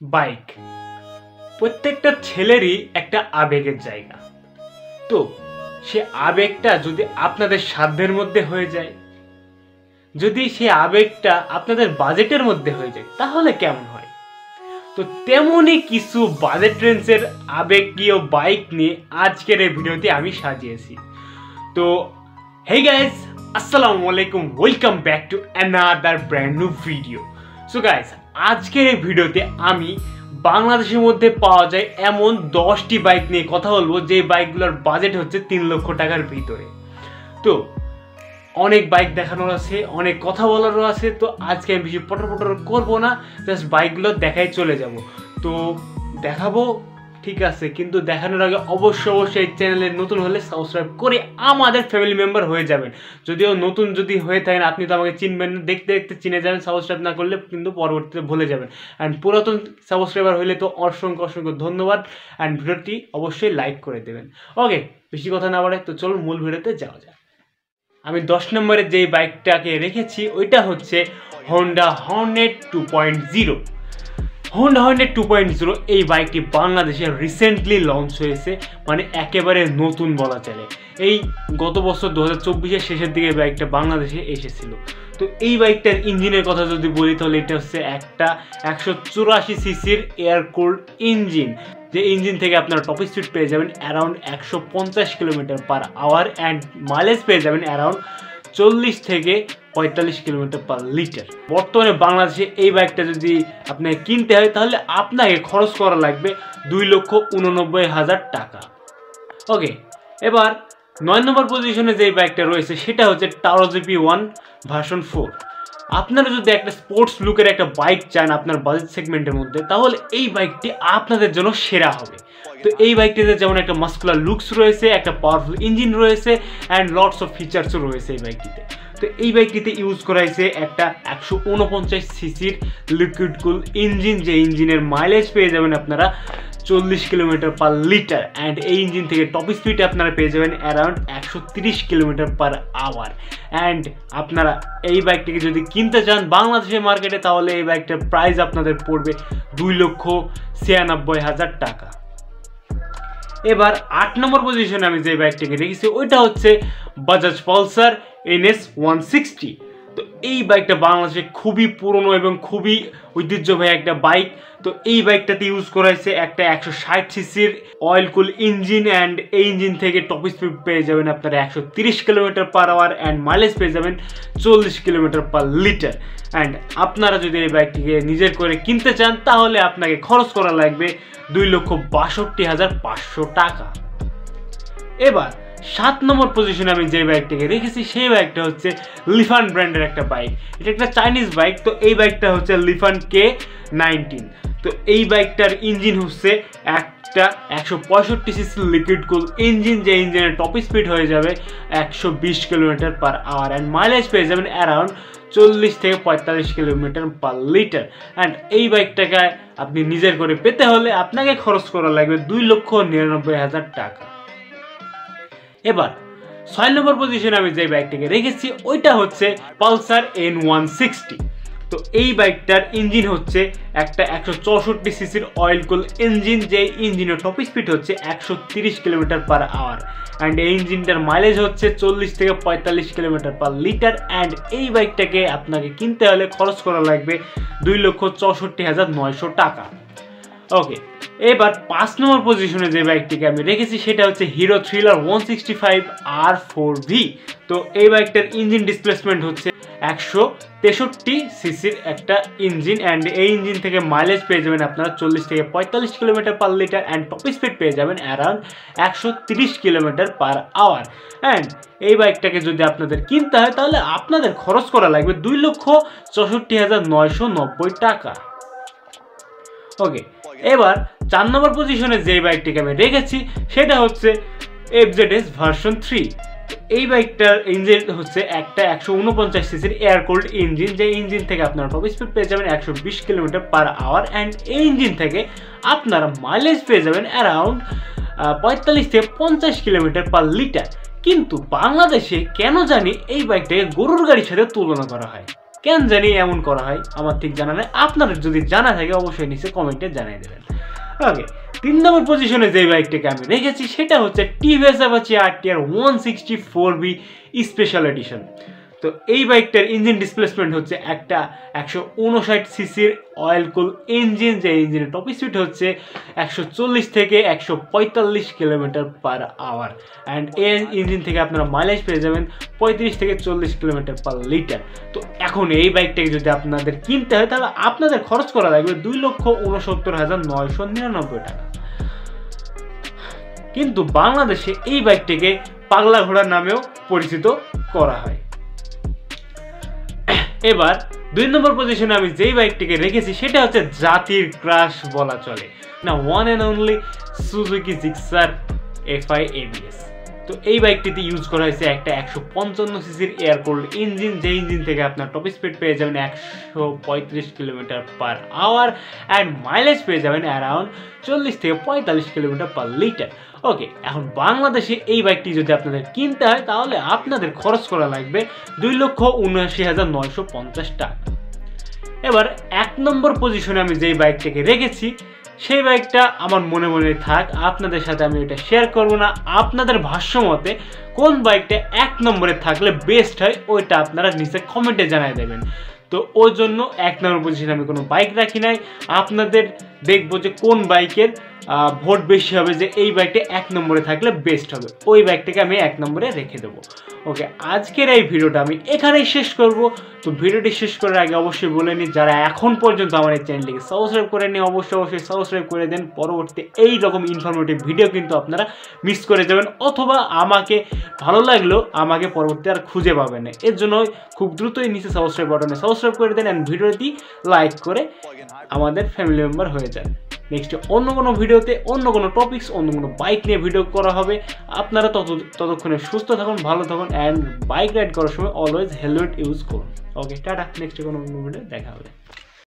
Bike প্রত্যেকটা ছেলেরই একটা আবেগের জায়গা। তো সে আবেগটা যদি আপনাদের সাধ্যের মধ্যে হয়ে যায়, যদি সে আবেগটা আপনাদের বাজেটের মধ্যে হয়ে যায়, তাহলে কেমন হয়? তো তেমনই কিছু বাজেট রেঞ্জের আবেগীয় বাইক নিয়ে আজকের এই ভিডিওতে আমি সাজিয়েছি। তো হে গাইস, আসসালামু আলাইকুম, welcome back to another brand new video. So guys, আজকের এই ভিডিওতে আমি বাংলাদেশের মধ্যে পাওয়া যায় এমন 10টি বাইক নিয়ে কথা বলবো, যে বাইকগুলোর বাজেট হচ্ছে 3 লক্ষ টাকার ভিতরে। তো অনেক বাইক দেখানোর আছে, অনেক কথা বলারও আছে। তো আজকে আমি বেশি পটর করবো না, জাস্ট বাইকগুলো দেখাই চলে যাব। তো দেখাবো, ঠিক আছে, কিন্তু দেখানোর আগে অবশ্যই চ্যানেলে নতুন হলে সাবস্ক্রাইব করে আমাদের ফ্যামিলি মেম্বার হয়ে যাবেন। যদিও নতুন যদি হয়ে থাকেন, আপনি তো আমাকে চিনবেন না, দেখতে দেখতে চিনে যাবেন। সাবস্ক্রাইব না করলে কিন্তু পরবর্তীতে ভুলে যাবেন। অ্যান্ড পুরাতন সাবস্ক্রাইবার হইলে তো অসংখ্য ধন্যবাদ। অ্যান্ড ভিডিওটি অবশ্যই লাইক করে দেবেন। ওকে, বেশি কথা না বাড়াই, তো চলুন মূল ভিডিওতে যাওয়া যায়। আমি 10 নম্বরে যেই বাইকটাকে রেখেছি ওইটা হচ্ছে হোন্ডা হর্নেট 2.0। হোন্ডা হর্নেট 2.0 এই বাইকটি বাংলাদেশে রিসেন্টলি লঞ্চ হয়েছে, মানে একেবারে নতুন বলা চলে। এই গত বছর 2024-এর শেষের দিকে বাইকটা বাংলাদেশে এসেছিল। তো এই বাইকটার ইঞ্জিনের কথা যদি বলি, তাহলে এটা হচ্ছে একটা 184 সিসির এয়ার কুলড ইঞ্জিন, যে ইঞ্জিন থেকে আপনারা টপ স্পিড পেয়ে যাবেন around 150 kilometre per hour, and mileage পেয়ে যাবেন অ্যারাউন্ড 40 থেকে 45 কিলোমিটার পার লিটার। বর্তমানে বাংলাদেশে এই বাইকটা যদি আপনাকে কিনতে হয়, তাহলে আপনাকে খরচ করা লাগবে 2,89,000 টাকা। ওকে, এবার 9 নম্বর পজিশনে যে বাইকটা রয়েছে সেটা হচ্ছে টাওয়ার GP1 ভার্সন 4। আপনারা যদি একটা স্পোর্টস লুকের একটা বাইক চান আপনার বাজেট সেগমেন্টের মধ্যে, তাহলে এই বাইকটি আপনাদের জন্য সেরা হবে। তো এই বাইকটিতে যেমন একটা মাস্কুলার লুকস রয়েছে, একটা পাওয়ারফুল ইঞ্জিন রয়েছে, অ্যান্ড লটস অফ ফিচার্সও রয়েছে এই বাইকটিতে। তো এই বাইকটিতে ইউজ করা হয়েছে একটা 149 সিসির লিকুইড কুল ইঞ্জিন, যে ইঞ্জিনের মাইলেজ পেয়ে যাবেন আপনারা 40 কিলোমিটার পার লিটার, অ্যান্ড এই ইঞ্জিন থেকে টপ স্পিড আপনারা পেয়ে যাবেন around 130 kilometre per hour. And আপনারা এই বাইকটিকে যদি কিনতে চান বাংলাদেশের মার্কেটে, তাহলে এই বাইকটার প্রাইস আপনাদের পড়বে 2,96,000 টাকা। এবার 8 নম্বর পজিশনে আমি যে বাইকটাকে রেখেছি ওইটা হচ্ছে বাজাজ পালসার NS 160। তো এই বাইকটা বাংলাদেশে খুবই পুরনো এবং খুবই ঐতিহ্যবাহী একটা বাইক। তো এই বাইকটাতে ইউজ করা হয়েছে একটা 160 সিসির অয়েল কুল ইঞ্জিন, অ্যান্ড এই ইঞ্জিন থেকে টপ স্পিড পেয়ে যাবেন আপনারা 130 kilometre per hour, and mileage পেয়ে যাবেন 40 কিলোমিটার পার লিটার। অ্যান্ড আপনারা যদি এই বাইকটিকে নিজের করে কিনতে চান, তাহলে আপনাকে খরচ করা লাগবে 2,62,500 টাকা। এবার 7 নম্বর পজিশনে আমি যে বাইকটাকে রেখেছি সেই বাইকটা হচ্ছে লিফান ব্র্যান্ডের একটা বাইক। এটা একটা চাইনিজ বাইক। তো এই বাইকটা হচ্ছে লিফান K19। তো এই বাইকটার ইঞ্জিন হচ্ছে একটা 165 সিসি লিকুইড কুল ইঞ্জিন, যে ইঞ্জিনের টপ স্পিড হয়ে যাবে 120 kilometre per hour, and mileage পেয়ে যাবেন অ্যারাউন্ড 40 থেকে 45 কিলোমিটার পার লিটার। অ্যান্ড এই বাইকটাকে আপনি নিজের করে পেতে হলে আপনাকে খরচ করা লাগবে 2,99,000 টাকা। এবার 6 নম্বর পজিশনে আমি যে বাইকটাকে রেখেছি ওইটা হচ্ছে পালসার N160। তো এই বাইকটার ইঞ্জিন হচ্ছে একটা 164 সিসির অয়েল কুল ইঞ্জিন, যে ইঞ্জিনের টপ স্পিড হচ্ছে 130 কিলোমিটার পার আওয়ার, অ্যান্ড এই ইঞ্জিনটার মাইলেজ হচ্ছে 40 থেকে 45 কিলোমিটার পার লিটার। অ্যান্ড এই বাইকটাকে আপনাকে কিনতে হলে খরচ করা লাগবে 2,64,900 টাকা। ওকে, এবার 5 নম্বর পজিশনে যে বাইকটিকে আমি রেখেছি সেটা হচ্ছে হিরো থ্রিলার 165 R4V। তো এই বাইকটার ইঞ্জিন ডিসপ্লেসমেন্ট হচ্ছে 163 সিসির একটা ইঞ্জিন, অ্যান্ড এই ইঞ্জিন থেকে মাইলেজ পেয়ে যাবেন আপনারা 40 থেকে 45 kilometre per litre, and top speed পেয়ে যাবেন around 130 kilometre per hour. And এই বাইকটাকে যদি আপনাদের কিনতে হয়, তাহলে আপনাদের খরচ করা লাগবে 2,64,990 টাকা। ওকে, এবার 4 নম্বর পজিশনে যে বাইকটিকে আমি রেখেছি সেটা হচ্ছে FZS ভার্সন 3। এই বাইকটার ইঞ্জিন হচ্ছে একটা 149 সিসির এয়ার কুলড ইঞ্জিন, যে ইঞ্জিন থেকে আপনারা টপ স্পিড পেয়ে যাবেন 120 কিলোমিটার পার আওয়ার, অ্যান্ড এই ইঞ্জিন থেকে আপনারা মাইলেজ পেয়ে যাবেন অ্যারাউন্ড 45 থেকে 50 কিলোমিটার পার লিটার। কিন্তু বাংলাদেশে কেন জানি এই বাইকটাকে গরুর গাড়ির সাথে তুলনা করা হয়। কেন জানি এমন করা হয় আমার ঠিক জানা নেই, আপনাদের যদি জানা থাকে অবশ্যই নিচে কমেন্টে জানিয়ে দেবেন। ওকে, 3 নম্বর পজিশনে যে বাইকটাকে আমি রেখেছি সেটা হচ্ছে TVS Apache RTR 164B special edition. তো এই বাইকটার ইঞ্জিন ডিসপ্লেসমেন্ট হচ্ছে একটা 159 সিসির অয়েল কুল ইঞ্জিন, যে ইঞ্জিনের টপ স্পিড হচ্ছে 140 থেকে 145 কিলোমিটার পার আওয়ার, অ্যান্ড এই ইঞ্জিন থেকে আপনারা মাইলেজ পেয়ে যাবেন 35 থেকে 40 কিলোমিটার পার লিটার। তো এখন এই বাইকটাকে যদি আপনাদের কিনতে হয় তাহলে আপনাদের খরচ করা লাগবে 2,69,999 টাকা। কিন্তু বাংলাদেশে এই বাইকটিকে পাগলা ঘোড়া নামেও পরিচিত করা হয়। এবার 2 নম্বর পজিশনে আমি যেই বাইকটিকে রেখেছি সেটা হচ্ছে জাতির ক্রাশ বলা চলে না, one and only Suzuki Gixxer FI ABS। তো এই বাইকটিতে ইউজ করা হয়েছে একটা 155 সিসির এয়ার কুলড ইঞ্জিন, যে ইঞ্জিন থেকে আপনার টপ স্পিড পেয়ে যাবেন 135 kilometre per hour, and mileage পেয়ে যাবেন অ্যারাউন্ড 40 থেকে 45 কিলোমিটার পার লিটার। ওকে, এখন বাংলাদেশে এই বাইকটি যদি আপনাদের কিনতে হয় তাহলে আপনাদের খরচ করা লাগবে 2,79,950 টাকা। এবার 1 নম্বর পজিশনে আমি যেই বাইকটাকে রেখেছি সেই বাইকটা আমার মনে মনে থাক, আপনাদের সাথে আমি এটা শেয়ার করব না। আপনাদের ভাষ্য মতে কোন বাইকটা 1 নম্বরে থাকলে বেস্ট হয় ওইটা আপনারা নিচে কমেন্টে জানিয়ে দেবেন। তো ওই জন্য 1 নম্বর পজিশনে আমি কোনো বাইক রাখি নাই, আপনাদের দেখবো যে কোন বাইকের ভোট বেশি হবে, যে এই বাইকটা 1 নম্বরে থাকলে বেস্ট হবে, ওই বাইকটাকে আমি 1 নম্বরে রেখে দেবো। ওকে, আজকের এই ভিডিওটা আমি এখানেই শেষ করব। তো ভিডিওটি শেষ করার আগে অবশ্যই বলে নিই, যারা এখন পর্যন্ত আমার এই চ্যানেলটিকে সাবস্ক্রাইব করে নিই অবশ্যই সাবস্ক্রাইব করে দেন। পরবর্তীতে এই রকম ইনফরমেটিভ ভিডিও কিন্তু আপনারা মিস করে যাবেন, অথবা আমাকে ভালো লাগলেও আমাকে পরবর্তীতে আর খুঁজে পাবেন না। এর জন্য খুব দ্রুতই নিচে সাবস্ক্রাইব বাটনে সাবস্ক্রাইব করে দেন, অ্যান্ড ভিডিওটি লাইক করে আমাদের ফ্যামিলি মেম্বার হয়ে যান। নেক্সট অন্য কোনো ভিডিওতে অন্য কোনো টপিকস, অন্য কোনো বাইক নিয়ে ভিডিও করা হবে। আপনারা ততক্ষণে সুস্থ থাকুন, ভালো থাকুন, অ্যান্ড বাইক রাইড করার সময় অলওয়েজ হেলমেট ইউজ করুন। ওকে, টাটা, নেক্সট কোনো ভিডিও দেখা হবে।